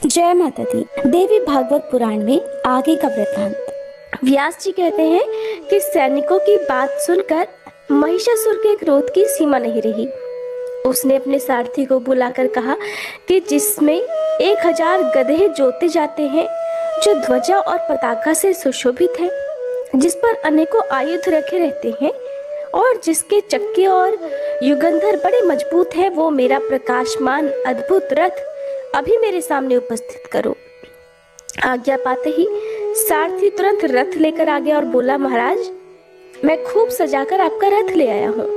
जय माता दी। देवी भागवत पुराण में आगे का वृतांत। व्यास जी कहते हैं कि सैनिकों की बात सुनकर महिषासुर के क्रोध की सीमा नहीं रही। उसने अपने सारथी को बुलाकर कहा कि जिसमें 1000 गधे जोते जाते हैं, जो ध्वजा और पताका से सुशोभित है, जिस पर अनेकों आयुध रखे रहते हैं और जिसके चक्के और युगंधर बड़े मजबूत है, वो मेरा प्रकाशमान अद्भुत रथ अभी मेरे सामने उपस्थित करो। आज्ञा पाते ही सारथी तुरंत रथ लेकर आ गया और बोला, महाराज, मैं खूब सजाकर आपका रथ ले आया हूँ।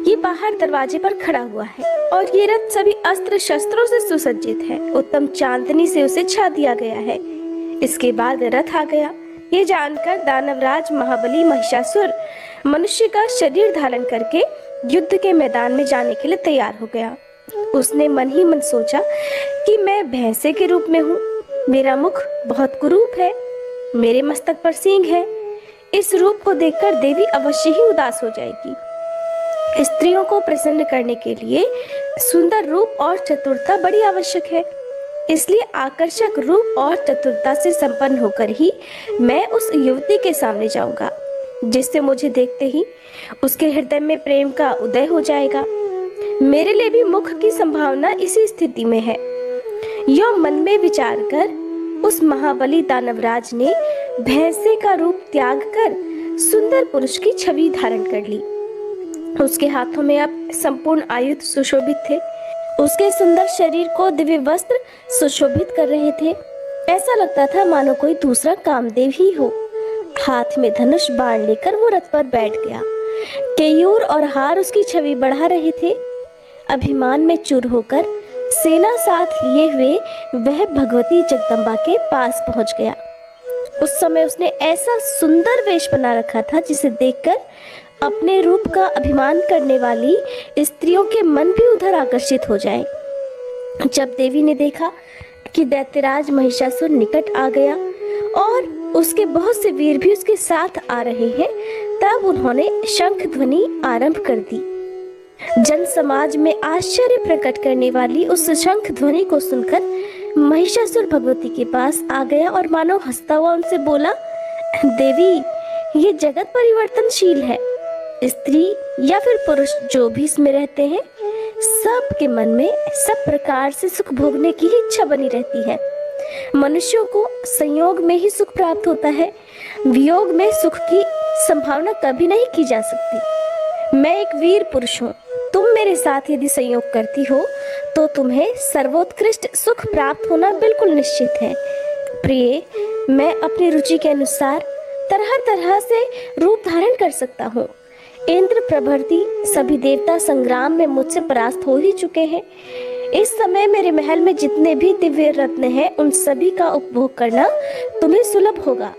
ये बाहर दरवाजे पर खड़ा हुआ है और ये रथ सभी अस्त्र शस्त्रों से सुसज्जित है। उत्तम चांदनी से उसे छा दिया गया है। इसके बाद रथ आ गया। ये जानकर दानवराज महाबली महिषासुर मनुष्य का शरीर धारण करके युद्ध के मैदान में जाने के लिए तैयार हो गया। उसने मन ही मन सोचा कि मैं भैंसे के रूप में हूँ, मेरा मुख बहुत कुरूप है, मेरे मस्तक पर सींग है। इस रूप को देखकर देवी अवश्य ही उदास हो जाएगी। स्त्रियों को प्रसन्न करने के लिए सुंदर रूप और चतुरता बड़ी आवश्यक है। इसलिए आकर्षक रूप और चतुरता से संपन्न होकर ही मैं उस युवती के सामने जाऊंगा, जिससे मुझे देखते ही उसके हृदय में प्रेम का उदय हो जाएगा। मेरे लिए भी मुख की संभावना इसी स्थिति में है। यो मन में विचार कर उस महाबली दानवराज ने भैंसे का रूप त्याग कर सुंदर पुरुष की छवि धारण कर ली। उसके हाथों में अब संपूर्ण आयुध सुशोभित थे। उसके सुंदर शरीर को दिव्य वस्त्र सुशोभित कर रहे थे। ऐसा लगता था मानो कोई दूसरा कामदेव ही हो। हाथ में धनुष बाण लेकर वो रथ पर बैठ गया। केयूर और हार उसकी छवि बढ़ा रहे थे। अभिमान में चूर होकर सेना साथ लिए हुए वह भगवती जगदम्बा के पास पहुंच गया। उस समय उसने ऐसा सुंदर वेश बना रखा था जिसे देखकर अपने रूप का अभिमान करने वाली स्त्रियों के मन भी उधर आकर्षित हो जाएं। जब देवी ने देखा कि दैत्यराज महिषासुर निकट आ गया और उसके बहुत से वीर भी उसके साथ आ रहे हैं, तब उन्होंने शंख ध्वनि आरंभ कर दी। जन समाज में आश्चर्य प्रकट करने वाली उस शंख ध्वनि को सुनकर महिषासुर भगवती के पास आ गया और मानो हंसता हुआ उनसे बोला, देवी, ये जगत परिवर्तनशील है। स्त्री या फिर पुरुष जो भी इसमें रहते हैं, सबके मन में सब प्रकार से सुख भोगने की ही इच्छा बनी रहती है। मनुष्यों को संयोग में ही सुख प्राप्त होता है, वियोग में सुख की संभावना कभी नहीं की जा सकती। मैं एक वीर पुरुष हूँ। तुम मेरे साथ यदि संयोग करती हो तो तुम्हें सर्वोत्कृष्ट सुख प्राप्त होना बिल्कुल निश्चित है। प्रिय, मैं अपनी रुचि के अनुसार तरह तरह से रूप धारण कर सकता हूँ। इंद्र प्रभृति सभी देवता संग्राम में मुझसे परास्त हो ही चुके हैं। इस समय मेरे महल में जितने भी दिव्य रत्न हैं, उन सभी का उपभोग करना तुम्हें सुलभ होगा,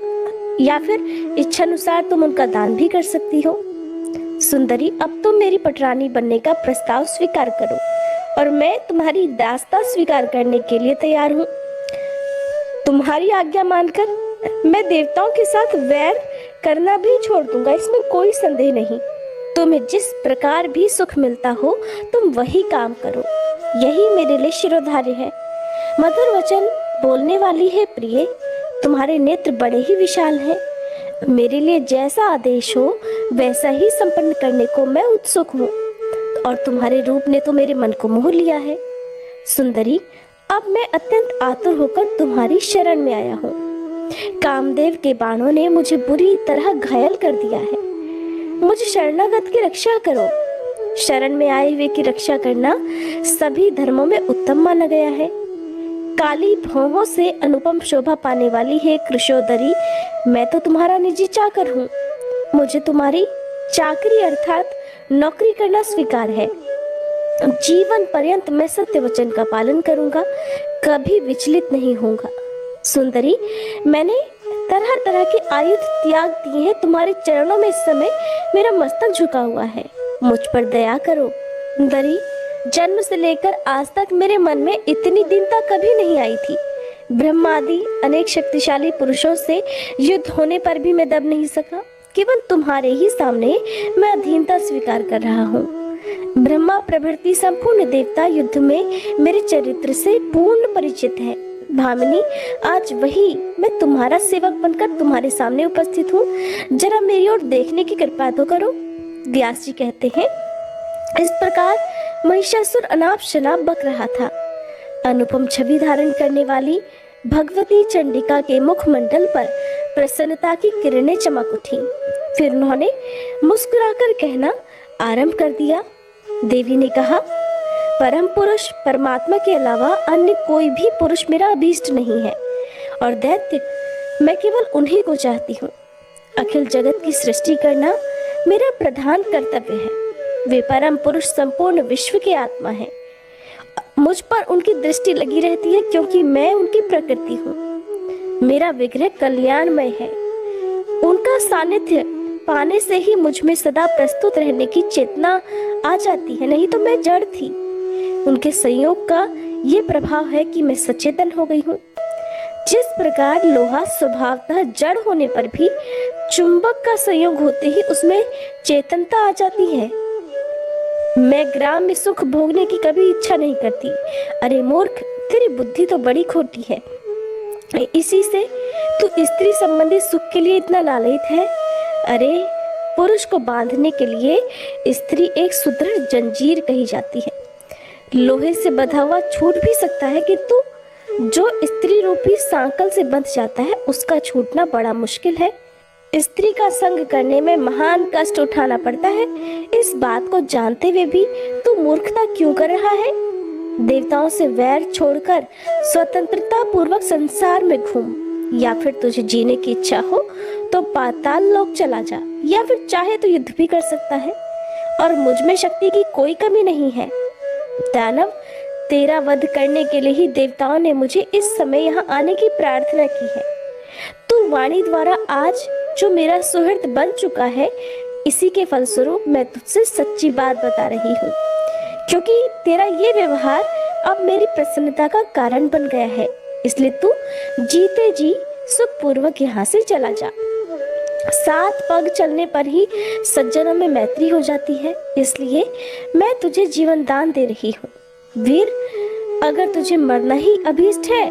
या फिर इच्छानुसार तुम उनका दान भी कर सकती हो। सुंदरी, अब तुम मेरी पटरानी बनने का प्रस्ताव स्वीकार करो और मैं तुम्हारी दास्ता स्वीकार करने के लिए तैयार हूँ। तुम्हारी आज्ञा मानकर मैं देवताओं के साथ वैर करना भी छोड़ दूंगा, इसमें कोई संदेह नहीं। तुम्हें जिस प्रकार भी सुख मिलता हो तुम वही काम करो, यही मेरे लिए शिरोधार्य है। मधुर वचन बोलने वाली है प्रिय, तुम्हारे नेत्र बड़े ही विशाल हैं। मेरे लिए जैसा आदेश हो वैसा ही संपन्न करने को मैं उत्सुक हूँ, और तुम्हारे रूप ने तो मेरे मन को मोह लिया है। सुंदरी, अब मैं अत्यंत आतुर होकर तुम्हारी शरण में आया हूँ। कामदेव के बाणों ने मुझे बुरी तरह घायल कर दिया है। मुझे शरणागत की रक्षा करो। शरण में आए हुए की रक्षा करना सभी धर्मों में उत्तम माना गया है। काली भौहों से अनुपम शोभा पाने वाली है कृशोदरी, मैं तो तुम्हारा निजी चाकर हूँ। मुझे तुम्हारी चाकरी अर्थात नौकरी करना स्वीकार है। जीवन पर्यंत मैं सत्य वचन का पालन करूंगा, कभी विचलित नहीं होऊंगा। सुंदरी, मैंने तरह तरह के आयुध त्याग दिए हैं। तुम्हारे चरणों में इस समय मेरा मस्तक झुका हुआ है, मुझ पर दया करो। सुंदरी, जन्म से लेकर आज तक मेरे मन में इतनी दीनता कभी नहीं आई थी। ब्रह्मादि अनेक शक्तिशाली पुरुषों से युद्ध होने पर भी मैं दब नहीं सका। केवल तुम्हारे ही सामने मैं अधीनता स्वीकार कर रहा हूँ। ब्रह्मा प्रभृति संपूर्ण देवता युद्ध में मेरे चरित्र से पूर्ण परिचित है। भामिनी, आज वही मैं तुम्हारा सेवक बनकर तुम्हारे सामने उपस्थित हूँ, जरा मेरी ओर देखने की कृपा तो करो। व्यास जी कहते हैं, इस प्रकार महिषासुर अनाप शनाप बक रहा था। अनुपम छवि धारण करने वाली भगवती चंडिका के मुखमंडल पर प्रसन्नता की किरणें चमक उठी। फिर उन्होंने मुस्कुराकर कहना आरंभ कर दिया। देवी ने कहा, परम पुरुष परमात्मा के अलावा अन्य कोई भी पुरुष मेरा अभीष्ट नहीं है, और दैत्य मैं केवल उन्हीं को चाहती हूँ। अखिल जगत की सृष्टि करना मेरा प्रधान कर्तव्य है। वे परम पुरुष संपूर्ण विश्व के आत्मा हैं। मुझ पर उनकी दृष्टि लगी रहती है क्योंकि मैं उनकी प्रकृति हूँ। मेरा विग्रह कल्याणमय है। उनका सानिध्य पाने से ही मुझ में सदा प्रस्तुत रहने की चेतना आ जाती है, नहीं तो मैं जड़ थी। उनके संयोग का ये प्रभाव है कि मैं सचेतन हो गई हूँ। जिस प्रकार लोहा स्वभावतः जड़ होने पर भी चुंबक का संयोग होते ही उसमें चेतनता आ जाती है। मैं ग्राम में सुख भोगने की कभी इच्छा नहीं करती। अरे मूर्ख, तेरी बुद्धि तो बड़ी खोटी है। इसी से तू स्त्री संबंधी सुख के लिए इतना लालयित है। अरे पुरुष को बांधने के लिए स्त्री एक सुदृढ़ जंजीर कही जाती है। लोहे से बंधा हुआ छूट भी सकता है, किंतु जो स्त्री रूपी सांकल से बंध जाता है उसका छूटना बड़ा मुश्किल है। स्त्री का संग करने में महान कष्ट उठाना पड़ता है। इस बात को जानते हुए भी तू मूर्खता क्यों कर रहा है? देवताओं से वैर छोड़कर स्वतंत्रता पूर्वक संसार में घूम, या फिर तुझे जीने की इच्छा हो तो पाताल लोक चला जा, या फिर चाहे तो युद्ध भी कर सकता है, और मुझ में शक्ति की कोई कमी नहीं है। दानव, तेरा वध करने के लिए ही देवताओं ने मुझे इस समय यहाँ आने की प्रार्थना की है। तू वाणी द्वारा आज जो मेरा सुहृद बन चुका है, इसी के फलस्वरूप मैं तुझसे सच्ची बात बता रही हूँ, क्योंकि तेरा ये व्यवहार अब मेरी प्रसन्नता का कारण बन गया है। इसलिए तू जीते जी सुखपूर्वक यहाँ से चला जा। 7 पग चलने पर ही सज्जनों में मैत्री हो जाती है, इसलिए मैं तुझे जीवन दान दे रही हूँ। वीर, अगर तुझे मरना ही अभीष्ट है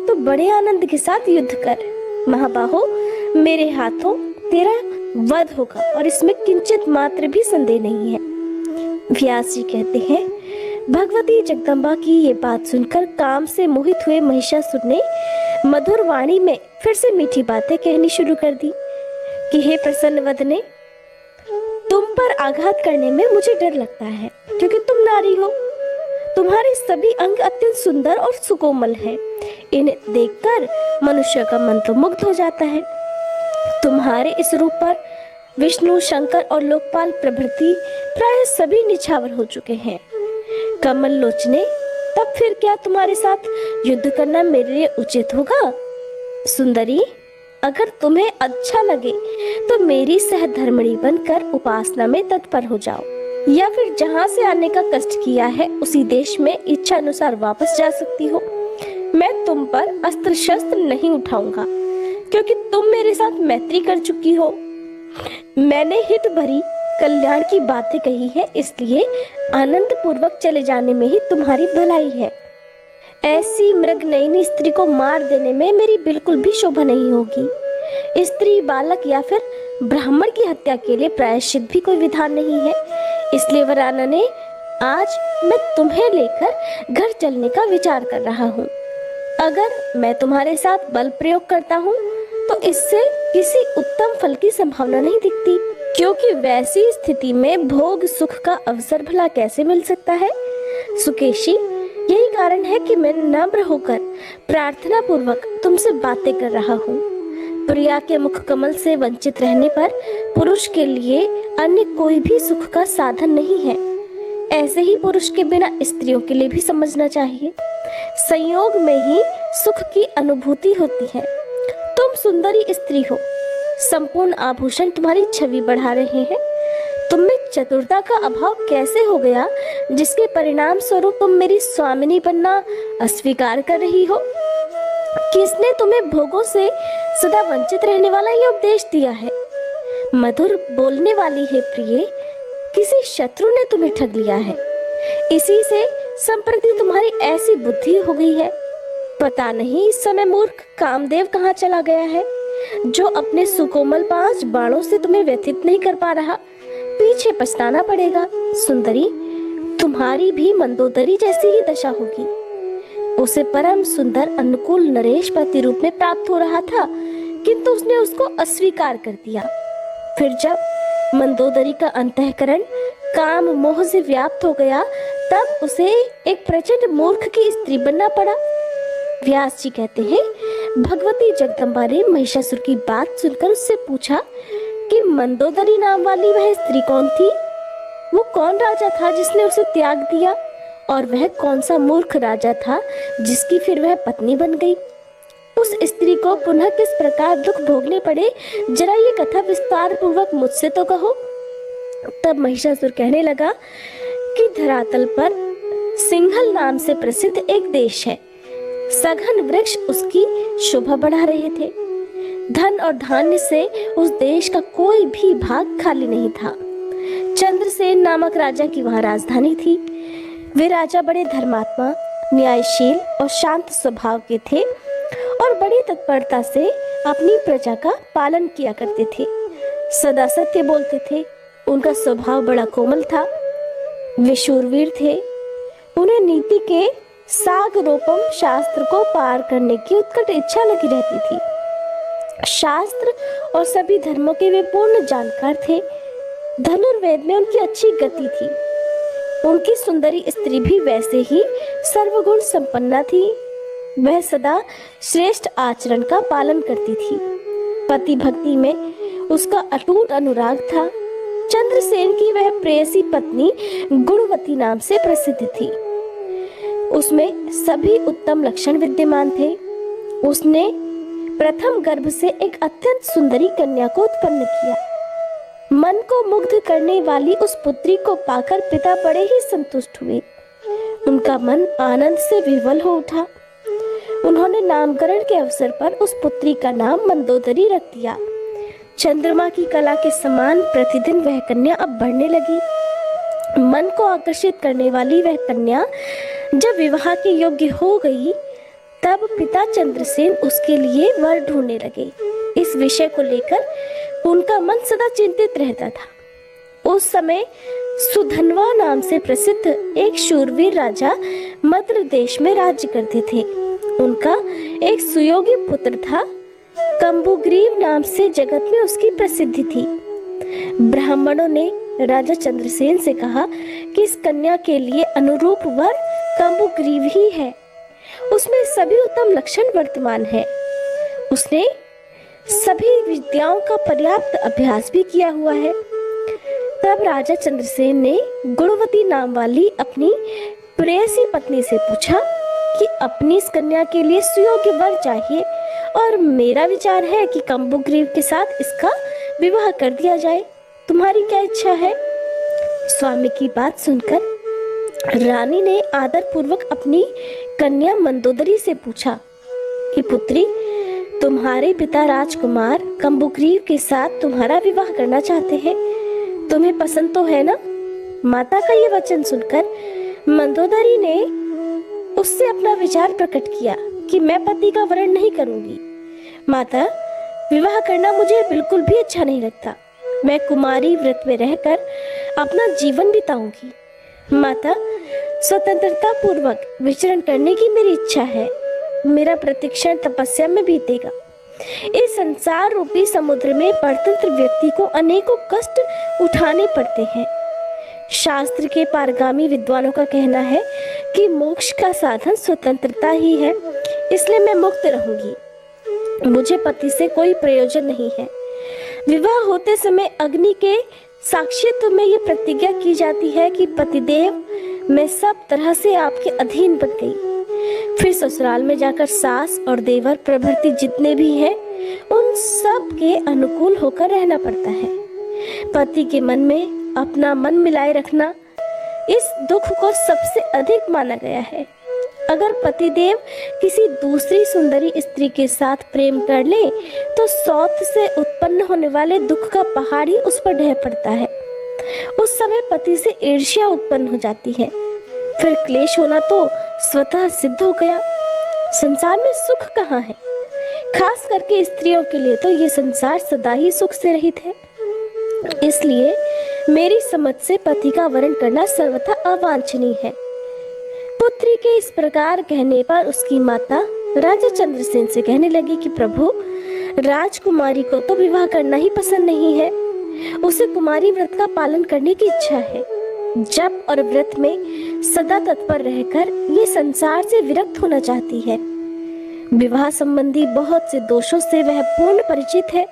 तो बड़े आनंद के साथ युद्ध कर। महाबाहो, मेरे हाथों तेरा वध होगा और इसमें किंचित मात्र भी संदेह नहीं है। व्यास जी कहते हैं, भगवती जगदम्बा की ये बात सुनकर काम से मोहित हुए महिषासुर ने मधुर वाणी में फिर से मीठी बातें कहनी शुरू कर दी कि हे प्रसन्न वदने, तुम पर आघात करने में मुझे डर लगता है, क्योंकि तुम नारी हो। तुम्हारे सभी अंग अत्यंत सुंदर और सुकोमल हैं। इन्हें देखकर मनुष्य का मन तो मुग्ध हो जाता है। तुम्हारे इस रूप पर विष्णु, शंकर और लोकपाल प्रभृति प्राय सभी निछावर हो चुके हैं। कमल लोचने, तब फिर क्या तुम्हारे साथ युद्ध करना मेरे लिए उचित होगा? सुंदरी, अगर तुम्हें अच्छा लगे तो मेरी सहधर्मिणी बनकर उपासना में तत्पर हो जाओ, या फिर जहाँ से आने का कष्ट किया है उसी देश में इच्छा अनुसार वापस जा सकती हो। मैं तुम पर अस्त्र शस्त्र नहीं उठाऊंगा, क्योंकि तुम मेरे साथ मैत्री कर चुकी हो। मैंने हित भरी कल्याण की बातें कही है, इसलिए आनंद पूर्वक चले जाने में ही तुम्हारी भलाई है। ऐसी मृगनयनी स्त्री को मार देने में मेरी बिल्कुल भी शोभा नहीं होगी। स्त्री, बालक या फिर ब्राह्मण की हत्या के लिए प्रायश्चित भी कोई विधान नहीं है। इसलिए वराना ने आज मैं तुम्हें लेकर घर चलने का विचार कर रहा हूँ। अगर मैं तुम्हारे साथ बल प्रयोग करता हूँ तो इससे किसी उत्तम फल की संभावना नहीं दिखती, क्योंकि वैसी स्थिति में भोग सुख का अवसर भला कैसे मिल सकता है। सुकेशी, यही कारण है कि मैं नम्र होकर प्रार्थना पूर्वक तुमसे बातें कर रहा हूँ। प्रिया के मुख कमल से वंचित रहने पर पुरुष के लिए अन्य कोई भी सुख का साधन नहीं है। ऐसे ही पुरुष के बिना स्त्रियों के लिए भी समझना चाहिए। संयोग में ही सुख की अनुभूति होती है। तुम सुंदरी स्त्री हो, संपूर्ण आभूषण तुम्हारी छवि बढ़ा रहे हैं। तुम में चतुरता का अभाव कैसे हो गया, जिसके परिणाम स्वरूप तुम मेरी स्वामिनी बनना अस्वीकार कर रही हो? किसने तुम्हें भोगों से सदा वंचित रहने वाला ये उपदेश दिया है? मधुर बोलने वाली है प्रिय, किसी शत्रु ने तुम्हें ठग लिया है। इसी से संप्रति तुम्हारी ऐसी बुद्धि हो गई है। पता नहीं इस समय मूर्ख कामदेव कहाँ चला गया है, जो अपने सुकोमल 5 बाणों से तुम्हें व्यथित नहीं कर पा रहा। पीछे पछताना पड़ेगा। सुंदरी, तुम्हारी भी मंदोदरी जैसी ही दशा होगी। उसे परम सुंदर अनुकूल नरेश पति रूप में प्राप्त हो रहा था, किंतु उसने उसको अस्वीकार कर दिया। फिर जब मंदोदरी का अंतःकरण काम मोह से व्याप्त हो गया, तब उसे एक प्रचंड मूर्ख की स्त्री बनना पड़ा। व्यास जी कहते हैं, भगवती जगदम्बा ने महिषासुर की बात सुनकर उससे पूछा कि मंदोदरी नाम वाली वह स्त्री कौन थी? वो कौन राजा था जिसने उसे त्याग दिया? और वह कौन सा मूर्ख राजा था जिसकी फिर वह पत्नी बन गई? उस स्त्री को पुनः किस प्रकार दुख भोगने पड़े, जरा ये कथा विस्तार पूर्वक मुझसे तो कहो। तब महिषासुर कहने लगा कि धरातल पर सिंघल नाम से प्रसिद्ध एक देश है। सघन वृक्ष उसकी शोभा बढ़ा रहे थे। धन और धान्य से उस देश का कोई भी भाग खाली नहीं था। चंद्रसेन नामक राजा की वहां राजधानी थी। वे राजा बड़े धर्मात्मा, न्यायशील और शांत स्वभाव के थे और बड़ी तत्परता से अपनी प्रजा का पालन किया करते थे। सदा सत्य बोलते थे। उनका स्वभाव बड़ा कोमल था। वे शूरवीर थे। उन्हें नीति के साग रोपम शास्त्र को पार करने की उत्कट इच्छा लगी रहती थी। शास्त्र और सभी धर्मों के वे पूर्ण जानकार थे। धनुर्वेद में उनकी अच्छी गति थी। उनकी सुंदरी स्त्री भी वैसे ही सर्वगुण संपन्ना थी। वह सदा श्रेष्ठ आचरण का पालन करती थी। पति भक्ति में उसका अटूट अनुराग था। चंद्रसेन की वह प्रेयसी पत्नी गुणवती नाम से प्रसिद्ध थी। उसमें सभी उत्तम लक्षण विद्यमान थे। उसने प्रथम गर्भ से एक अत्यंत सुंदरी कन्या को उत्पन्न किया। मन को मुग्ध करने वाली उस पुत्री को पाकर पिता बड़े ही संतुष्ट हुए। उनका मन आनंद से विह्वल हो उठा। उन्होंने नामकरण के अवसर पर उस पुत्री का नाम मंदोदरी रख दिया। चंद्रमा की कला के समान प्रतिदिन वह कन्या अब बढ़ने लगी। मन को आकर्षित करने वाली वह कन्या जब विवाह के योग्य हो गई, तब पिता चंद्रसेन उसके लिए वर ढूंढने लगे। इस विषय को लेकर उनका मन सदा चिंतित रहता था। उस समय सुधनवा नाम से प्रसिद्ध एक शूरवीर राजा मद्र देश में राज्य करते थे। उनका एक सुयोगी पुत्र था। कंबुग्रीव नाम से जगत में उसकी प्रसिद्धि थी। ब्राह्मणों ने राजा चंद्रसेन से कहा कि इस कन्या के लिए अनुरूप वर कंबुग्रीव ही है। उसमें सभी उत्तम लक्षण वर्तमान है। उसने सभी विद्याओं का पर्याप्त अभ्यास भी किया हुआ है। तब राजा चंद्रसेन ने गुणवती नाम वाली अपनी प्रेयसी पत्नी से पूछा कि अपनी इस कन्या के लिए सुयोग्य वर चाहिए और मेरा विचार है कि कंबुग्रीव के साथ इसका विवाह कर दिया जाए। तुम्हारी क्या इच्छा है? स्वामी की बात सुनकर रानी ने आदर पूर्वक अपनी कन्या मंदोदरी से पूछा कि पुत्री, तुम्हारे पिता राजकुमार कंबुग्रीव के साथ तुम्हारा विवाह करना चाहते हैं। तुम्हें पसंद तो है ना? माता का ये वचन सुनकर मंदोदरी ने उससे अपना विचार प्रकट किया कि मैं पति का वरण नहीं करूंगी। माता, विवाह करना मुझे बिल्कुल भी अच्छा नहीं लगता। मैं कुमारी व्रत में रहकर अपना जीवन बिताऊंगी। माता, स्वतंत्रता पूर्वक विचरण करने की मेरी इच्छा है। मेरा प्रतिक्षण तपस्या में बीतेगा। इस संसार रूपी समुद्र में परतंत्र व्यक्ति को अनेकों कष्ट उठाने पड़ते हैं। शास्त्र के पारगामी विद्वानों का कहना है कि मोक्ष का साधन स्वतंत्रता ही है, इसलिए मैं मुक्त रहूंगी। मुझे पति से कोई प्रयोजन नहीं है। विवाह होते समय अग्नि के साक्षित्व में ये प्रतिज्ञा की जाती है कि पतिदेव, मैं सब तरह से आपके अधीन बन गई। फिर ससुराल में जाकर सास और देवर प्रभृति जितने भी हैं, उन सब के अनुकूल होकर रहना पड़ता है। पति के मन में अपना मन मिलाए रखना इस दुख को सबसे अधिक माना गया है। अगर पतिदेव किसी दूसरी सुंदरी स्त्री के साथ प्रेम कर ले, तो सौत से उत्पन्न होने वाले दुख का पहाड़ ही उस पर ढह पड़ता है। उस समय पति से ईर्ष्या उत्पन्न हो जाती है। फिर क्लेश होना तो स्वतः सिद्ध हो गया। संसार में सुख कहाँ है? खास करके स्त्रियों के लिए तो ये संसार सदा ही सुख से रहित है। इसलिए मेरी समझ से पति का वरण करना सर्वथा अवांछनीय है। पुत्री के इस प्रकार कहने पर उसकी माता राजा चंद्रसेन से कहने लगी कि प्रभु, राजकुमारी को तो विवाह करना ही पसंद नहीं है, उसे कुमारी व्रत का पालन करने की इच्छा है। जप और व्रत में सदा तत्पर रहकर ये संसार से विरक्त होना चाहती है। विवाह संबंधी बहुत से दोषों से वह पूर्ण परिचित है,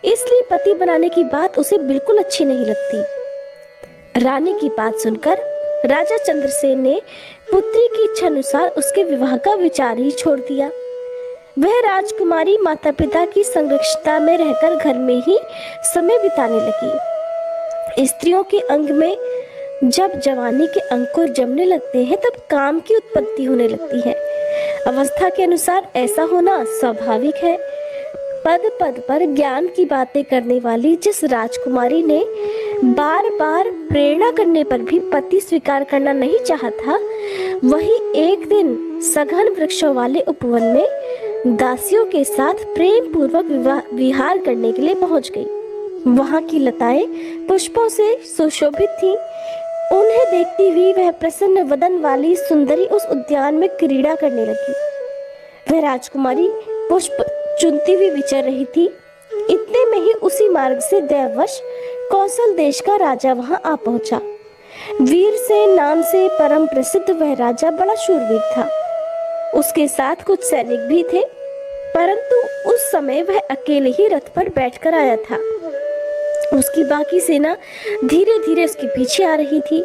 इसलिए पति बनाने की बात उसे बिल्कुल अच्छी नहीं लगती। रानी की बात सुनकर राजा चंद्रसेन ने पुत्री की इच्छा अनुसार उसके विवाह का विचार ही छोड़ दिया। वह राजकुमारी माता पिता की संरक्षता में रहकर घर में ही समय बिताने लगी। स्त्रियों के अंग में जब जवानी के अंकुर जमने लगते हैं तब काम की उत्पत्ति होने लगती है। अवस्था के अनुसार ऐसा होना स्वाभाविक है। पद पद पर ज्ञान की बातें करने वाली जिस राजकुमारी ने बार बार प्रेरणा करने पर भी पति स्वीकार करना नहीं चाहा था, वही एक दिन सघन वृक्षों वाले उपवन में दासियों के साथ प्रेम पूर्वक विहार करने के लिए पहुंच गई। वहां की लताएं पुष्पों से सुशोभित थीं। उन्हें देखती हुई वह प्रसन्न वदन वाली सुंदरी उस उद्यान में क्रीड़ा करने लगी। वह राजकुमारी पुष्प चुनती हुई विचर रही थी। इतने में ही उसी मार्ग से दैववश कौशल देश का राजा वहां आ पहुंचा। वीरसेन नाम से परम प्रसिद्ध वह राजा बड़ा शूरवीर था। उसके साथ कुछ सैनिक भी थे, परंतु उस समय वह अकेले ही रथ पर बैठकर आया था। उसकी बाकी सेना धीरे धीरे उसके पीछे आ रही थी।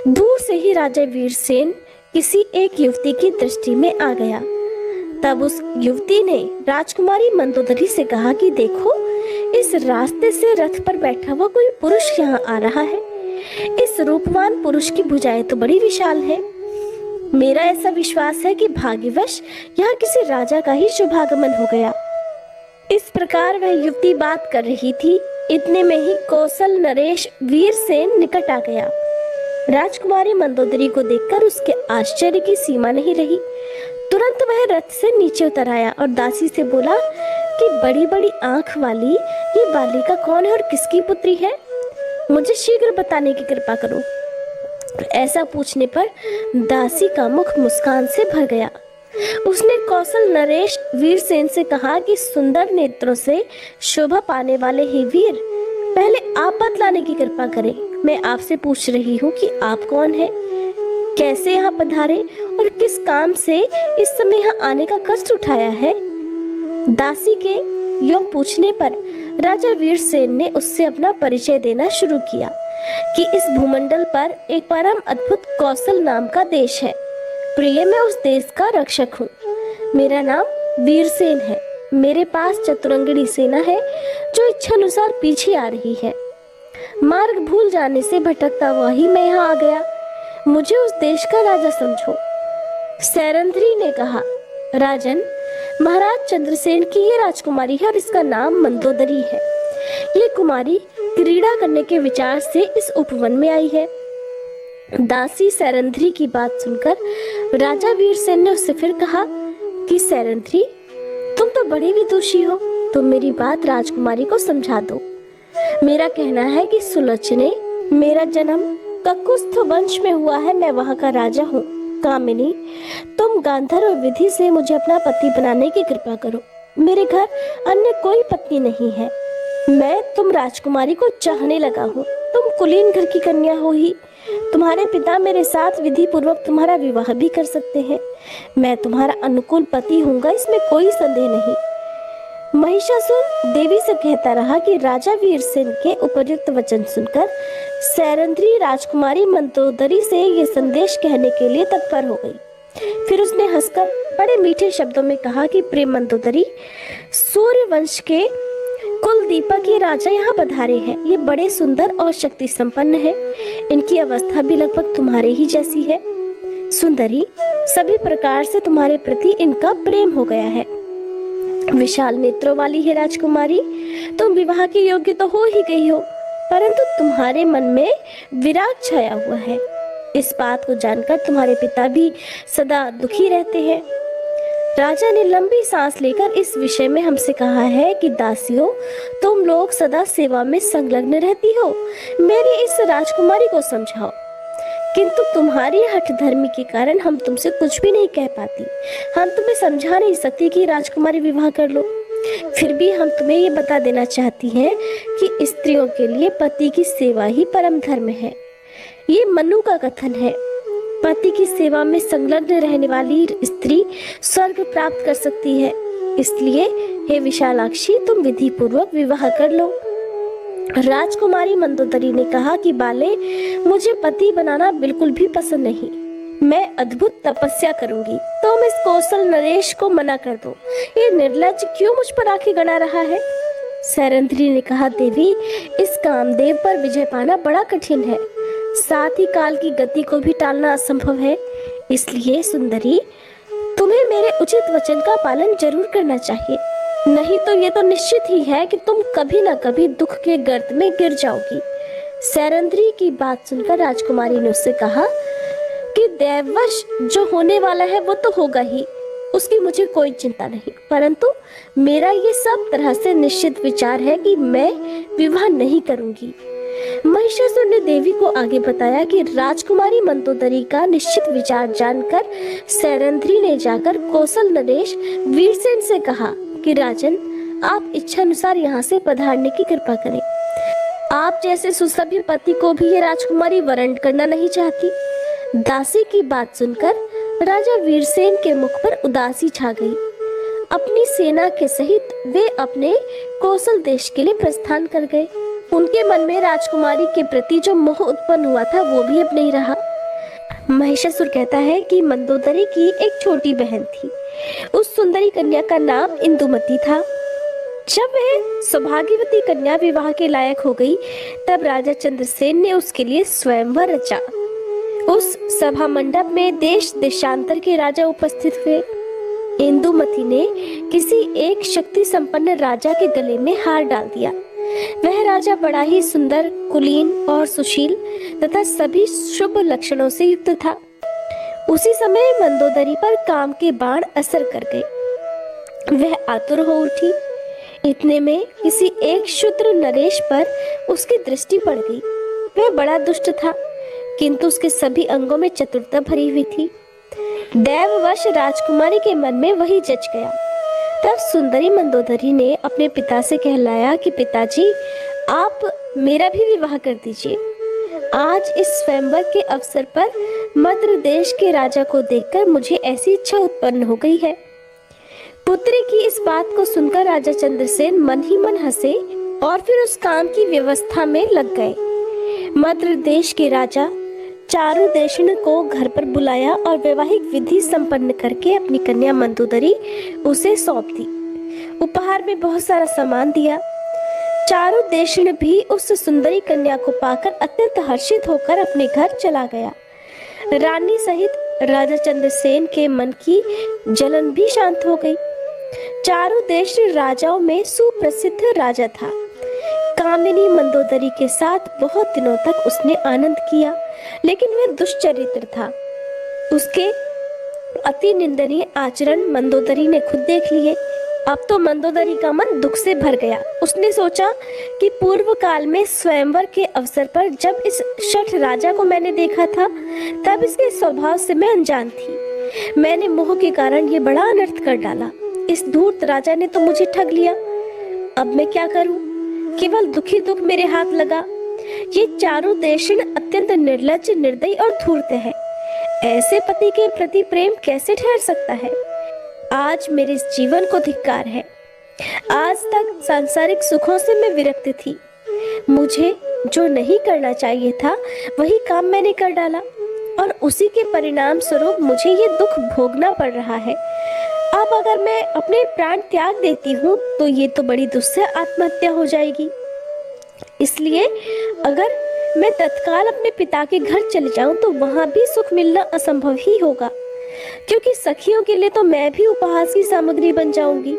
दूर से ही राजा वीरसेन किसी एक युवती की दृष्टि में आ गया। तब उस युवती ने राजकुमारी मंदोदरी से कहा कि देखो, इस रास्ते से रथ पर बैठा हुआ कोई पुरुष यहाँ आ रहा है। इस रूपवान पुरुष की भुजाएं तो बड़ी विशाल है। मेरा ऐसा विश्वास है कि भाग्यवश यहाँ किसी राजा का ही शुभागमन हो गया। इस प्रकार वह युवती बात कर रही थी। इतने में ही कौशल नरेश वीरसेन निकट आ गया। राजकुमारी मंदोदरी को देखकर उसके आश्चर्य की सीमा नहीं रही। तुरंत वह रथ से नीचे उतर आया और दासी से बोला कि बड़ी बड़ी आंख वाली ये बालिका कौन है और किसकी पुत्री है? मुझे शीघ्र बताने की कृपा करो। ऐसा पूछने पर दासी का मुख मुस्कान से भर गया। उसने कौशल नरेश वीरसेन से कहा कि सुंदर नेत्रों से शोभा पाने वाले हे वीर, पहले आप बतलाने की कृपा करें। मैं आपसे पूछ रही हूँ कि आप कौन है, कैसे यहाँ पधारे और किस काम से इस समय यहाँ आने का कष्ट उठाया है। दासी के यूं पूछने पर राजा वीरसेन ने उससे अपना परिचय देना शुरू किया कि इस भूमंडल पर एक परम अद्भुत कौशल नाम का देश है। प्रिय, मैं उस देश का रक्षक हूँ। मेरा नाम वीरसेन है। मेरे पास चतुरंगिणी सेना है जो इच्छा अनुसार पीछे आ रही है। मार्ग भूल जाने से भटकता हुआ ही मैं यहाँ आ गया। मुझे उस देश का राजा समझो। सैरंध्री ने कहा, राजन, महाराज चंद्रसेन की ये राजकुमारी है और इसका नाम मंदोदरी है। ये कुमारी क्रीड़ा करने के विचार से इस उपवन में आई है। दासी सैरंध्री की बात सुनकर राजा वीरसेन ने उससे फिर कहा कि सैरंध्री, तुम तो बड़ी विदुषी हो, तुम मेरी बात राजकुमारी को समझा दो। मेरा कहना है कि सुलोचने, मेरा जन्म ककुस्थ वंश में हुआ है। मैं वहाँ का राजा हूँ। कामिनी, तुम गांधर्व विधि से मुझे अपना पति बनाने की कृपा करो। मेरे घर अन्य कोई पत्नी नहीं है। मैं तुम राजकुमारी को चाहने लगा हूँ। तुम कुलीन घर की कन्या हो ही। तुम्हारे पिता मेरे साथ विधि पूर्वक तुम्हारा विवाह भी कर सकते हैं। मैं तुम्हारा अनुकूल पति हूँगा, इसमें कोई संदेह नहीं। महिषासुर देवी से कहता रहा कि राजा वीरसेन के उपयुक्त वचन सुनकर सैरंध्री राजकुमारी मंदोदरी से ये संदेश कहने के लिए तत्पर हो गई। फिर उसने हंसकर बड़े मीठे शब्दों में कहा कि प्रिय मंदोदरी, सूर्य वंश के कुल दीपक ये राजा यहाँ पधारे हैं। ये बड़े सुंदर और शक्ति संपन्न है। इनकी अवस्था भी लगभग तुम्हारे ही जैसी है। सुंदरी, सभी प्रकार से तुम्हारे प्रति इनका प्रेम हो गया है। विशाल नेत्रों वाली है राजकुमारी, तुम विवाह के योग्य तो हो ही गई हो, परंतु तुम्हारे मन में विराग छाया हुआ है। इस बात को जानकर तुम्हारे पिता भी सदा दुखी रहते हैं। राजा ने लंबी सांस लेकर इस विषय में हमसे कहा है कि दासियों, तुम लोग सदा सेवा में संलग्न रहती हो, मेरी इस राजकुमारी को समझाओ। किंतु तुम्हारी हठधर्मी के कारण हम तुमसे कुछ भी नहीं कह पाती। हम तुम्हें समझा नहीं सकती कि राजकुमारी विवाह कर लो। फिर भी हम तुम्हें ये बता देना चाहती हैं कि स्त्रियों के लिए पति की सेवा ही परम धर्म है। ये मनु का कथन है। पति की सेवा में संलग्न रहने वाली स्त्री स्वर्ग प्राप्त कर सकती है। इसलिए हे विशालाक्षी, तुम विधि पूर्वक विवाह कर लो। राजकुमारी मंदोदरी ने कहा कि बाले, मुझे पति बनाना बिल्कुल भी पसंद नहीं। मैं अद्भुत तपस्या करूंगी। तुम इस कौशल नरेश को मना कर दो। ये निर्लज्ज क्यों मुझ पर आंखें गड़ा रहा है? सैरंध्री ने कहा, देवी, इस कामदेव पर विजय पाना बड़ा कठिन है। साथ ही काल की गति को भी टालना असंभव है। इसलिए सुंदरी, तुम्हें मेरे उचित वचन का पालन जरूर करना चाहिए, नहीं तो ये तो निश्चित ही है कि तुम कभी न कभी दुख के गर्त में गिर जाओगी। सैरंध्री की बात सुनकर राजकुमारी ने उससे कहा कि दैववश जो होने वाला है वो तो होगा ही, उसकी मुझे कोई चिंता नहीं, परंतु मेरा ये सब तरह से निश्चित विचार है कि मैं विवाह नहीं करूंगी। महिषासुर ने देवी को आगे बताया कि राजकुमारी मंदोदरी का निश्चित विचार जानकर सैरंध्री ने जाकर कौशल नरेश वीरसेन से कहा कि राजन, आप इच्छा अनुसार यहाँ से पधारने की कृपा करें। आप जैसे सुसभ्य पति को भी ये राजकुमारी वरण करना नहीं चाहती। दासी की बात सुनकर राजा वीरसेन के मुख पर उदासी छा गई। अपनी सेना के सहित वे अपने कौशल देश के लिए प्रस्थान कर गए। उनके मन में राजकुमारी के प्रति जो मोह उत्पन्न हुआ था वो भी अब नहीं रहा। महिषासुर कहता है कि मंदोदरी की एक छोटी बहन थी। उस सुंदरी कन्या का नाम इंदुमती था। जब वह सौभाग्यवती कन्या विवाह के लायक हो गई, तब राजा चंद्रसेन ने उसके लिए स्वयंवर रचा। उस सभा मंडप में देश देशांतर के राजा उपस्थित हुए। इंदुमती ने किसी एक शक्ति संपन्न राजा के गले में हार डाल दिया। वह राजा बड़ा ही सुंदर, कुलीन और सुशील तथा सभी शुभ लक्षणों से युक्त था। उसी समय मंदोदरी पर काम के बाण असर कर गए। वह आतुर हो उठी। इतने में किसी एक शूद्र नरेश पर उसकी दृष्टि पड़ गई। वह बड़ा दुष्ट था, किंतु उसके सभी अंगों में चतुरता भरी हुई थी। दैववश राजकुमारी के मन में वही जच गया। तब सुंदरी मंदोदरी ने अपने पिता से कहलाया कि पिताजी, आप मेरा भी विवाह कर दीजिए। आज इस स्वयंवर के अवसर पर मद्र देश के राजा को देखकर मुझे ऐसी इच्छा उत्पन्न हो गई है। पुत्री की इस बात को सुनकर राजा चंद्रसेन मन ही मन हंसे और फिर उस काम की व्यवस्था में लग गए। मद्र देश के राजा चारुदेशन को घर पर बुलाया और वैवाहिक विधि संपन्न करके अपनी कन्या मंदोदरी उसे सौंप दी। उपहार में बहुत सारा सामान दिया। चारुदेशन भी उस सुंदरी कन्या को पाकर अत्यंत हर्षित होकर अपने घर चला गया। रानी सहित राजा चंद्रसेन के मन की जलन भी शांत हो गई। चारुदेश राजाओं में सुप्रसिद्ध राजा था। कामिनी मंदोदरी के साथ बहुत दिनों तक उसने आनंद किया, लेकिन वह दुष्चरित्र था। उसके अति निंदनीय आचरण मंदोदरी ने खुद देख लिए। अब तो मंदोदरी का मन दुख से भर गया। उसने सोचा कि पूर्व काल में स्वयंवर के अवसर पर जब इस शठ राजा को मैंने देखा था, तब इसके स्वभाव से मैं अनजान थी। मैंने मोह के कारण ये बड़ा अनर्थ कर डाला। इस धूर्त राजा ने तो मुझे ठग लिया। अब मैं क्या करूं? केवल दुखी दुख मेरे हाथ लगा। ये चारुदेशन अत्यंत निर्लज्ज, निर्दयी और धूर्त है। ऐसे पति के प्रति प्रेम कैसे ठहर सकता है? आज मेरे इस जीवन को धिक्कार है। आज तक सांसारिक सुखों से मैं विरक्त थी। मुझे जो नहीं करना चाहिए था वही काम मैंने कर डाला और उसी के परिणाम स्वरूप मुझे ये दुख भोगना पड़ रहा है। अब अगर मैं अपने प्राण त्याग देती हूँ तो ये तो बड़ी दुस्सह आत्महत्या हो जाएगी। इसलिए अगर मैं तत्काल अपने पिता के घर चले जाऊं तो वहां भी सुख मिलना असंभव ही होगा, क्योंकि सखियों के लिए तो मैं भी उपहास की सामग्री बन जाऊंगी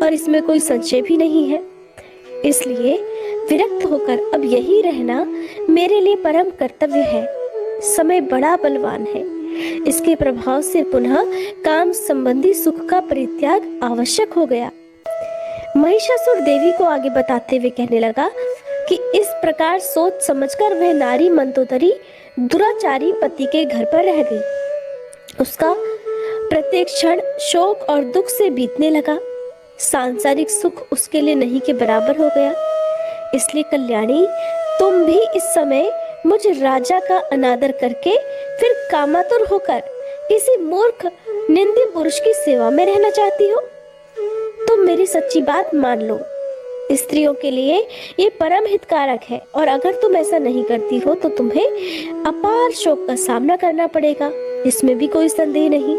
और इसमें कोई संशय भी नहीं है। इसलिए विरक्त होकर अब यही रहना मेरे लिए परम कर्तव्य है। समय बड़ा बलवान है। इसके प्रभाव से पुनः काम संबंधी सुख का परित्याग आवश्यक हो गया। महिषासुर देवी को आगे बताते हुए कहने लगा कि इस प्रकार सोच समझकर वह नारी मंदोदरी दुराचारी पति के घर पर रह गई। उसका प्रत्येक क्षण शोक और दुख से बीतने लगा। सांसारिक सुख उसके लिए नहीं के बराबर हो गया। इसलिए कल्याणी, तुम भी इस समय मुझ राजा का अनादर करके फिर कामातुर होकर किसी मूर्ख निंदे पुरुष की सेवा में रहना चाहती हो? तुम मेरी सच्ची बात मान लो, स्त्रियों के लिए ये परम हितकारक है, और अगर तुम ऐसा नहीं करती हो तो तुम्हें अपार शोक का सामना करना पड़ेगा, इसमें भी कोई संदेह नहीं।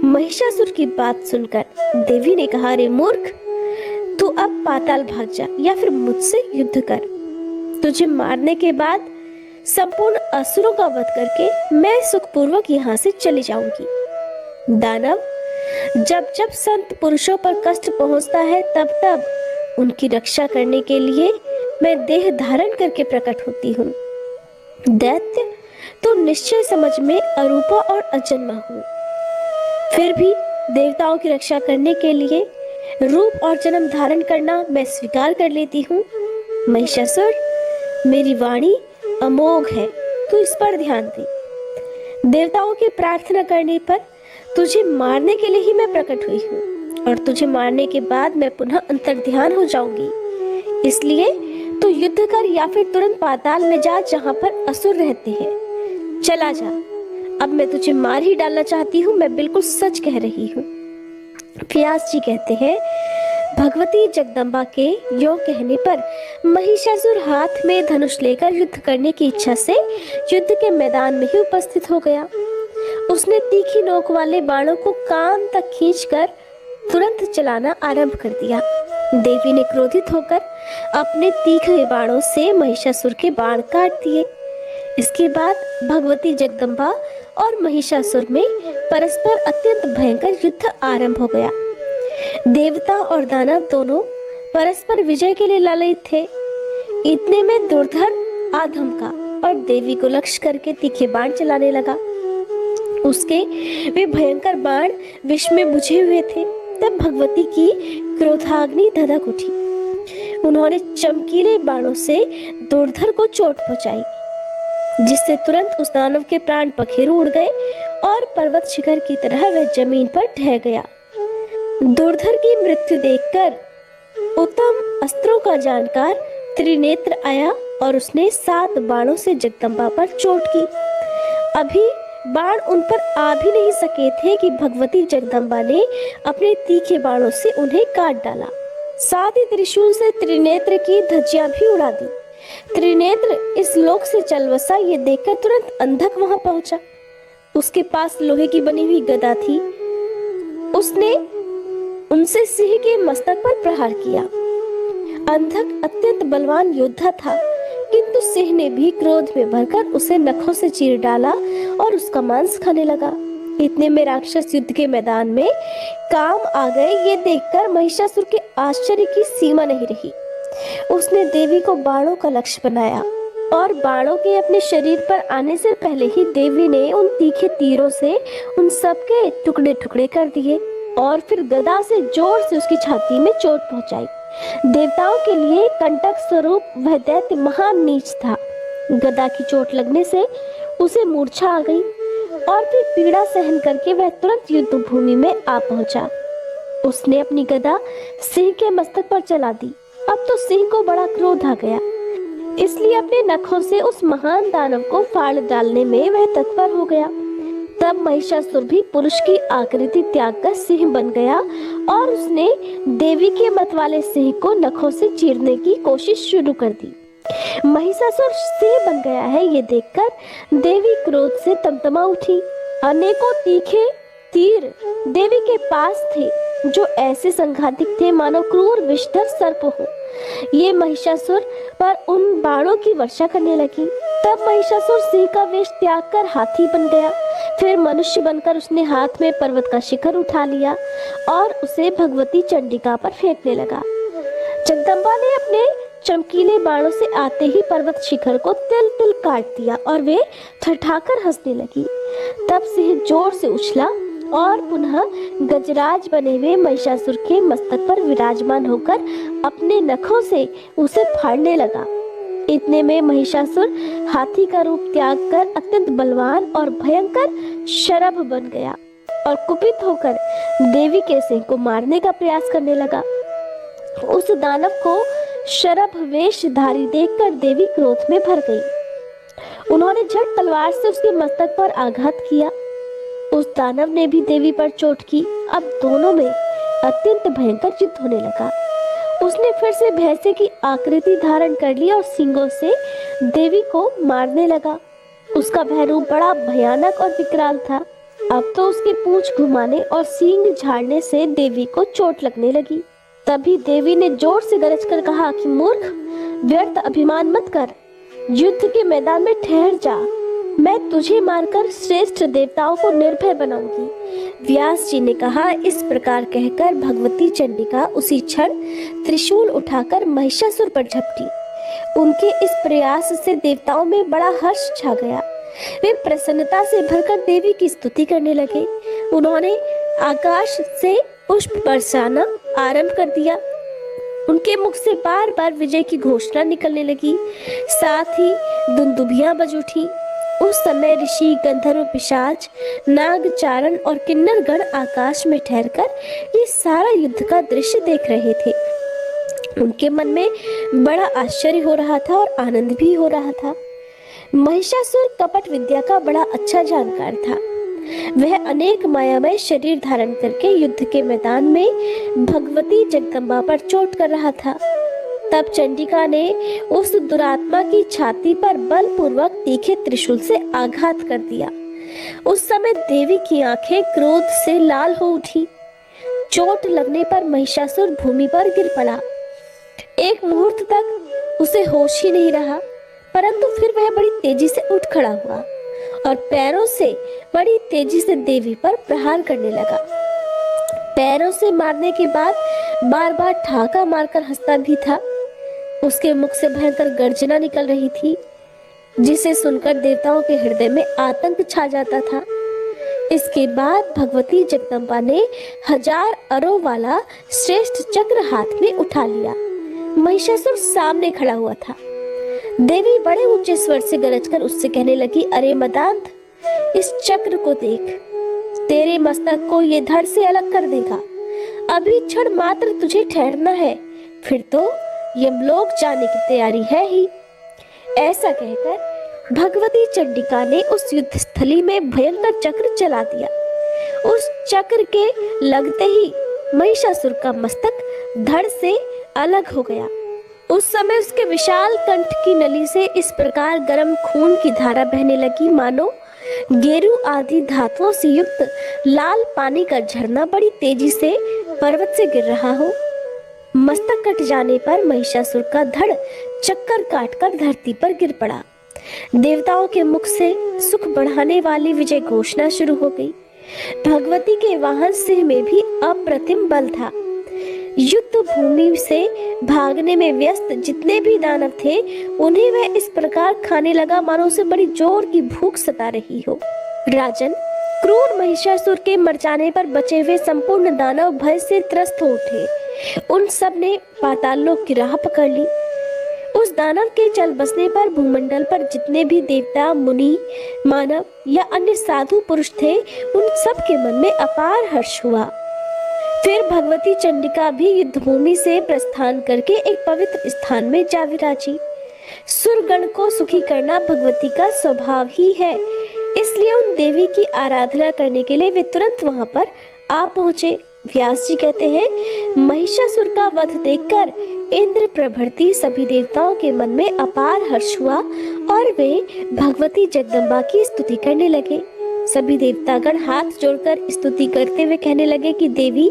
महिषासुर की बात सुनकर देवी ने कहा, रे मूर्ख, तू अब पाताल भाग जा या फिर मुझसे युद्ध कर। तुझे मारने के बाद संपूर्ण असुरों का वध करके मैं सुखपूर्वक यहाँ से चली जाऊंगी। दानव, जब जब संत पुरुषों पर कष्ट पहुंचता है तब तब उनकी रक्षा करने के लिए मैं देह धारण करके प्रकट होती हूँ। दैत्य, तो निश्चय समझ में अरूपा और अजन्मा हूँ, फिर भी देवताओं की रक्षा करने के लिए रूप और जन्म धारण करना मैं स्वीकार कर लेती हूँ। महिषासुर, मेरी वाणी अमोघ है, तू इस पर ध्यान दे। देवताओं की प्रार्थना करने पर तुझे मारने के लिए ही मैं प्रकट हुई हूँ, और तुझे मारने के बाद मैं पुनः अंतर्ध्यान हो जाऊंगी। इसलिए तू युद्ध कर या फिर तुरंत पाताल में जा जहाँ पर असुर रहते हैं। चला जा, अब मैं तुझे मार ही डालना चाहती हूँ, मैं बिल्कुल सच कह रही हूँ। व्यास जी कहते हैं, भगवती जगदम्बा के यो कहने पर महिषासुर हाथ में धनुष लेकर युद्ध करने की इच्छा से युद्ध के मैदान में ही उपस्थित हो गया। उसने तीखी नोक वाले बाणों को कान तक खींचकर तुरंत चलाना आरंभ कर दिया। देवी ने क्रोधित होकर अपने तीखे बाणों से महिषासुर के बाण काट दिए। इसके बाद भगवती जगदम्बा और महिषासुर में परस्पर अत्यंत भयंकर युद्ध आरंभ हो गया। देवता और दानव दोनों परस्पर विजय के लिए लालयित थे। इतने में दुर्धर आधमका और देवी को लक्ष्य करके तीखे बाण चलाने लगा। उसके वे भयंकर बाण विष में बुझे हुए थे। तब भगवती की क्रोधाग्नि धधक उठी। उन्होंने चमकीले बाणों से दुर्धर को चोट पहुंचाई, जिससे तुरंत उस दानव के प्राण पखेरु उड़ गए और पर्वत शिखर की तरह वह जमीन पर ढह गया। दुर्धर की मृत्यु देखकर उत्तम अस्त्रों का जानकार त्रिनेत्र आया और उसने 7 बाणों से जगदम्बा पर चोट की। अभी बाण उन पर आ भी नहीं सके थे कि भगवती जगदम्बा ने अपने तीखे बाणों से उन्हें काट डाला। साथ ही त्रिशूल से त्रिनेत्र की धज्जियां भी उड़ा दी। त्रिनेत्र इस लोक से चल बसा ये देखकर तुरंत अंधक वहां पहुंचा। उसके पास लोहे की बनी हुई गदा थी। उसने उनसे सिंह के मस्तक पर प्रहार किया। अंधक अत्यंत बलवान योद्धा था, किंतु सिंह ने भी क्रोध में भरकर उसे नखों से चीर डाला और उसका मांस खाने लगा। इतने में राक्षस युद्ध के मैदान में काम आ गए। ये देखकर महिषासुर के आश्चर्य की सीमा नहीं रही। उसने देवी को बाणों का लक्ष्य बनाया और बाणों के अपने शरीर पर आने से पहले ही देवी ने उन तीखे तीरों से उन सबके टुकड़े टुकड़े कर दिए और फिर गदा से जोर से उसकी छाती में चोट पहुंचाई। देवताओं के लिए कंटक स्वरूप वह दैत्य महान नीच था। गदा की चोट लगने से उसे मूर्छा आ गई और फिर पीड़ा सहन करके वह तुरंत युद्ध भूमि में आ पहुंचा। उसने अपनी गदा सिंह के मस्तक पर चला दी। अब तो सिंह को बड़ा क्रोध आ गया, इसलिए अपने नखों से उस महान दानव को फाड़ डालने में वह तत्पर हो गया। तब महिषासुर भी पुरुष की आकृति त्याग कर सिंह बन गया और उसने देवी के मत वाले सिंह को नखों से चीरने की कोशिश शुरू कर दी। महिषासुर सिंह बन गया है ये देखकर देवी क्रोध से तमतमा उठी। अनेकों तीखे तीर देवी के पास थे जो ऐसे संघातिक थे मानो क्रूर विषधर सर्प हो। ये महिषासुर पर उन बाणों की वर्षा करने लगी। तब महिषासुर सिंह का वेश त्याग कर हाथी बन गया। फिर मनुष्य बनकर उसने हाथ में पर्वत का शिखर उठा लिया और उसे भगवती चंडिका पर फेंकने लगा। जगदम्बा ने अपने चमकीले बाणों से आते ही पर्वत शिखर को तिल तिल काट दिया और वे ठठाकर हंसने लगी। तब सिंह जोर से उछला और पुनः गजराज बने हुए महिषासुर के मस्तक पर विराजमान होकर अपने नखों से उसे फाड़ने लगा। इतने में महिषासुर हाथी का रूप त्याग कर अत्यंत बलवान और भयंकर शरभ बन गया और कुपित होकर देवी के सिंह को मारने का प्रयास करने लगा। उस दानव को शरभ वेशधारी देखकर देवी क्रोध में भर गई। उन्होंने झट तलवार से उसके मस्तक पर आघात किया। उस दानव ने भी देवी पर चोट की। अब दोनों में अत्यंत भयंकर युद्ध होने लगा। उसने फिर से भैंसे की आकृति धारण कर ली और सींगों से देवी को मारने लगा। उसका वह रूप बड़ा भयानक और विकराल था। अब तो उसके पूंछ घुमाने और सींग झाड़ने से देवी को चोट लगने लगी। तभी देवी ने जोर से गरज कर कहा कि मूर्ख, व्यर्थ अभिमान मत कर, युद्ध के मैदान में ठहर जा। मैं तुझे मारकर श्रेष्ठ देवताओं को निर्भय बनाऊंगी। व्यास जी ने कहा। इस प्रकार कहकर भगवती चंडिका उसी क्षण त्रिशूल उठाकर महिषासुर पर झपटी। उनके इस प्रयास से देवताओं में बड़ा हर्ष छा गया। वे प्रसन्नता से भरकर देवी की स्तुति करने लगे। उन्होंने आकाश से पुष्प बरसाना आरंभ कर दिया। उनके मुख से बार बार विजय की घोषणा निकलने लगी। साथ ही दुंदुभियां बज उठी। उस समय ऋषि, गंधर्व, पिशाच, नाग, चारण और किन्नर गण आकाश में ठहरकर ये सारा युद्ध का दृश्य देख रहे थे। उनके मन में बड़ा आश्चर्य हो रहा था और आनंद भी हो रहा था। महिषासुर कपट विद्या का बड़ा अच्छा जानकार था। वह अनेक मायामय शरीर धारण करके युद्ध के मैदान में भगवती जगदम्बा पर चोट कर रहा था। तब चंडिका ने उस दुरात्मा की छाती पर बलपूर्वक तीखे त्रिशूल से आघात कर दिया। उस समय देवी की आंखें क्रोध से लाल हो उठी। चोट लगने पर महिषासुर भूमि पर गिर पड़ा। एक मुहूर्त तक उसे होश ही नहीं रहा, परंतु फिर वह बड़ी तेजी से उठ खड़ा हुआ और पैरों से बड़ी तेजी से देवी पर प्रहार करने लगा। पैरों से मारने के बाद बार बार ठाका मारकर हंसता भी था। उसके मुख से भयंकर गर्जना निकल रही थी, जिसे सुनकर देवताओं के हृदय में आतंक छा जाता था। इसके बाद भगवती जगदम्बा ने 1000 अरों वाला श्रेष्ठ चक्र हाथ में उठा लिया। महिषासुर सामने खड़ा हुआ था। देवी बड़े ऊंचे स्वर से गरजकर उससे कहने लगी, अरे मदांत, इस चक्र को देख, तेरे मस्तक को ये धड़ से अलग कर देगा। अभी क्षण मात्र तुझे ठहरना है, फिर तो यमलोक जाने की तैयारी है ही। ऐसा कहकर भगवती चंडिका ने उस युद्ध स्थली में भयंकर चक्र चला दिया। उस चक्र के लगते ही महिषासुर का मस्तक धड़ से अलग हो गया। उस समय उसके विशाल कंठ की नली से इस प्रकार गर्म खून की धारा बहने लगी, मानो गेरू आदि धातुओं से युक्त लाल पानी का झरना बड़ी तेजी से पर्वत से गिर रहा हो। मस्तक कट जाने पर महिषासुर का धड़ चक्कर काटकर धरती पर गिर पड़ा। देवताओं के मुख से सुख बढ़ाने वाली विजय घोषणा शुरू हो गई। भगवती के वाहन सिंह में भी अप्रतिम बल था। युद्ध भूमि से भागने में व्यस्त जितने भी दानव थे, उन्हें वह इस प्रकार खाने लगा मानो उसे बड़ी जोर की भूख सता रही हो। राजन, क्रूर महिषासुर के मर जाने पर बचे हुए संपूर्ण दानव भय से त्रस्त हो उठे। उन सब ने पाताल लोक की राह पकड़ ली। उस दानव के चल बसने पर भूमंडल पर जितने भी देवता, मुनि, मानव या अन्य साधु पुरुष थे, उन सब के मन में अपार हर्ष हुआ। फिर भगवती चंडिका भी युद्धभूमि से प्रस्थान करके एक पवित्र स्थान में जा विराजी। सुरगण को सुखी करना भगवती का स्वभाव ही है, इसलिए उन देवी की आराधना करने के लिए वे तुरंत वहां पर आ पहुंचे। व्यास जी कहते हैं, महिषासुर का वध देखकर इंद्र प्रभृति सभी देवताओं के मन में अपार हर्ष हुआ और वे भगवती जगदम्बा की स्तुति करने लगे। सभी देवतागण हाथ जोड़कर स्तुति करते हुए कहने लगे कि देवी,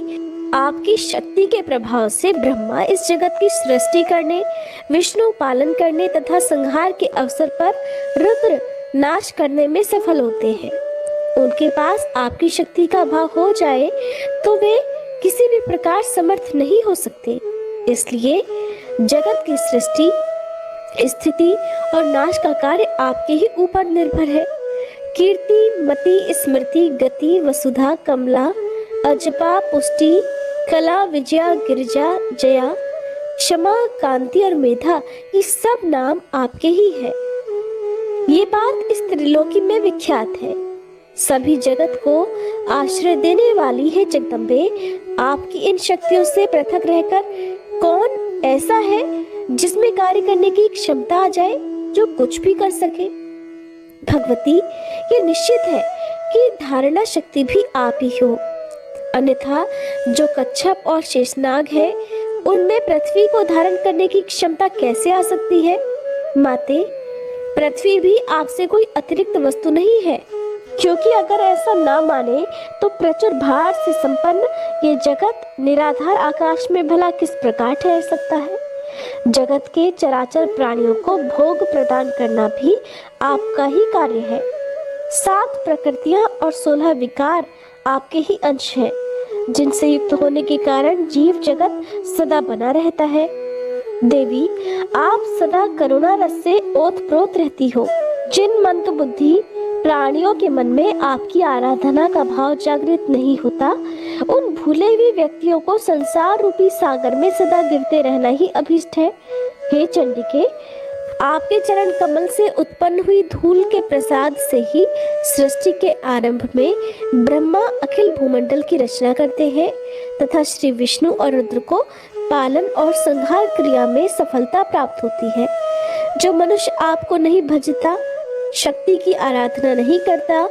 आपकी शक्ति के प्रभाव से ब्रह्मा इस जगत की सृष्टि करने, विष्णु पालन करने तथा संहार के अवसर पर रुद्र नाश करने में सफल होते हैं। उनके पास आपकी शक्ति का अभाव हो जाए तो वे किसी भी प्रकार समर्थ नहीं हो सकते। इसलिए जगत की सृष्टि, स्थिति और नाश का कार्य आपके ही ऊपर निर्भर है। कीर्ति, मति, स्मृति, गति, वसुधा, कमला, अजपा, पुष्टि, कला, विजया, गिरिजा, जया, क्षमा, कांति और मेधा, ये सब नाम आपके ही है। ये बात इस त्रिलोकी में विख्यात है। सभी जगत को आश्रय देने वाली है जगदम्बे। आपकी इन शक्तियों से पृथक रहकर कौन ऐसा है जिसमें कार्य करने की क्षमता आ जाए, जो कुछ भी कर सके? भगवती, ये निश्चित है कि धारणा शक्ति भी आप ही हो, अन्यथा जो कच्छप और शेषनाग है उनमें पृथ्वी को धारण करने की क्षमता कैसे आ सकती है? माते, पृथ्वी भी आपसे कोई अतिरिक्त वस्तु नहीं है, क्योंकि अगर ऐसा ना माने तो प्रचुर भार से संपन्न ये जगत निराधार आकाश में भला किस प्रकार ठहर सकता है? जगत के चराचर प्राणियों को भोग प्रदान करना भी आपका ही कार्य है। 7 प्रकृतियां और 16 विकार आपके ही अंश हैं, जिनसे युक्त होने के कारण जीव जगत सदा बना रहता है। देवी, आप सदा करुणा रस से ओतप्रोत रहती हो। जिन मंद बुद्धि प्राणियों के मन में आपकी आराधना का भाव जागृत नहीं होता, उन भूले हुए व्यक्तियों को संसार रूपी सागर में सदा गिरते रहना ही अभीष्ट है। हे चंडिके, आपके चरण कमल से उत्पन्न हुई धूल के प्रसाद से ही सृष्टि के आरंभ में ब्रह्मा अखिल भूमंडल की रचना करते हैं तथा श्री विष्णु और रुद्र को पालन और संहार क्रिया में सफलता प्राप्त होती है। जो मनुष्य आपको नहीं भजता, शक्ति की आराधना नहीं करता,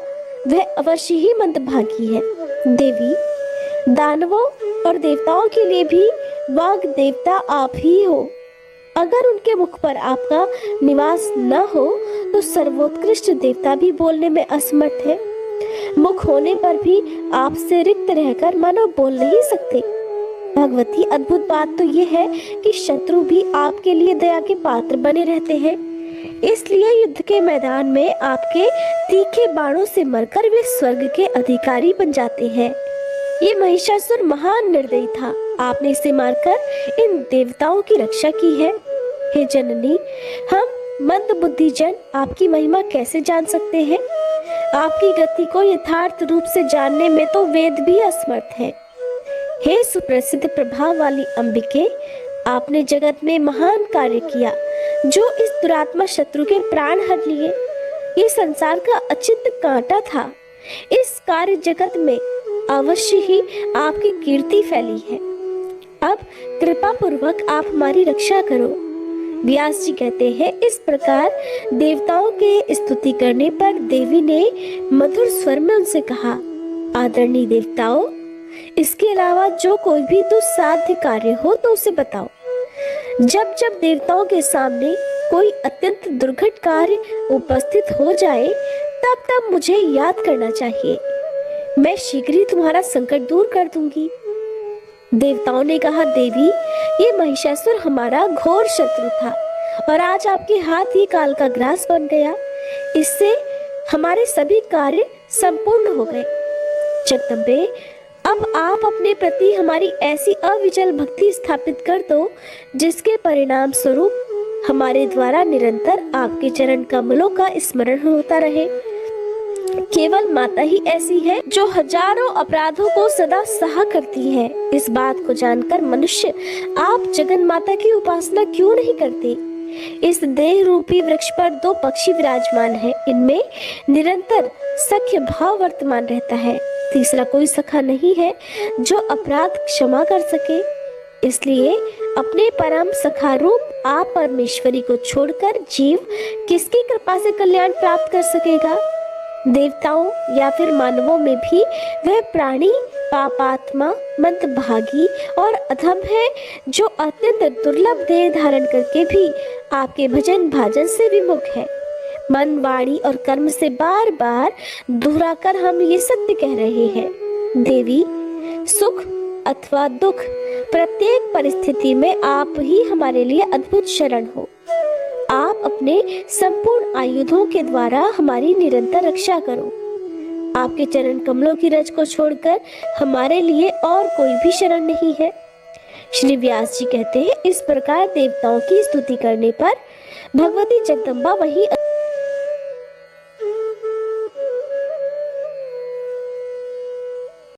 वह अवश्य ही मंदभागी है। देवी, दानवों और देवताओं के लिए भी वाग देवता आप ही हो। अगर उनके मुख पर आपका निवास न हो तो सर्वोत्कृष्ट देवता भी बोलने में असमर्थ है। मुख होने पर भी आपसे रिक्त रहकर मानो बोल नहीं सकते। भगवती, अद्भुत बात तो ये है कि शत्रु भी आपके लिए दया के पात्र बने रहते हैं। इसलिए युद्ध के मैदान में आपके तीखे बाणों से मरकर वे स्वर्ग के अधिकारी बन जाते हैं। ये महिषासुर महान निर्दयी था, आपने इसे मारकर इन देवताओं की रक्षा की है। हे जननी, हम मंद बुद्धि जन आपकी महिमा कैसे जान सकते हैं? आपकी गति को यथार्थ रूप से जानने में तो वेद भी असमर्थ है। हे सुप्रसिद्ध प्रभाव वाली अंबिके, आपने जगत में महान कार्य किया, जो इस दुरात्मा शत्रु के प्राण हर लिए। ये संसार का अचिंत्य कांटा था। इस कार्य जगत में अवश्य ही आपकी कीर्ति फैली है। अब कृपा पूर्वक आप हमारी रक्षा करो। व्यास जी कहते हैं, इस प्रकार देवताओं के स्तुति करने पर देवी ने मधुर स्वर में उनसे कहा, आदरणीय देवताओं, इसके अलावा जो कोई भी दुस्साध्य कार्य हो तो उसे बताओ। जब जब देवताओं के सामने कोई अत्यंत दुर्घट कार्य उपस्थित हो जाए, तब तब मुझे याद करना चाहिए। मैं शीघ्र ही तुम्हारा संकट दूर कर दूंगी। देवताओं ने कहा, देवी, ये महिषासुर हमारा घोर शत्रु था और आज आपके हाथ ही काल का ग्रास बन गया। इससे हमारे सभी कार्य संपूर्ण हो गए। जगदम्बे, अब आप अपने प्रति हमारी ऐसी अविचल भक्ति स्थापित कर दो, जिसके परिणाम स्वरूप हमारे द्वारा निरंतर आपके चरण कमलों का स्मरण होता रहे। केवल माता ही ऐसी है जो हजारों अपराधों को सदा सहा करती है। इस बात को जानकर मनुष्य आप जगन माता की उपासना क्यों नहीं करते? इस देह रूपी वृक्ष पर 2 पक्षी विराजमान हैं। इनमें निरंतर सख्य भाव वर्तमान रहता है। तीसरा कोई सखा नहीं है जो अपराध क्षमा कर सके। इसलिए अपने परम सखा रूप आप परमेश्वरी को छोड़कर जीव किसकी कृपा से कल्याण प्राप्त कर सकेगा? देवताओं या फिर मानवों में भी वह प्राणी पापात्मा, मंदभागी और अधम है, जो अत्यंत दुर्लभ देह धारण करके भी आपके भजन भाजन से विमुख है। मन, वाणी और कर्म से बार बार दोहराकर हम ये सत्य कह रहे हैं। देवी, सुख अथवा दुख, प्रत्येक परिस्थिति में आप ही हमारे लिए अद्भुत शरण हो। आप अपने संपूर्ण आयुधों के द्वारा हमारी निरंतर रक्षा करो। आपके चरण कमलों की रज को छोड़कर हमारे लिए और कोई भी शरण नहीं है। श्री व्यास जी कहते हैं, इस प्रकार देवताओं की स्तुति करने पर भगवती जगदम्बा वही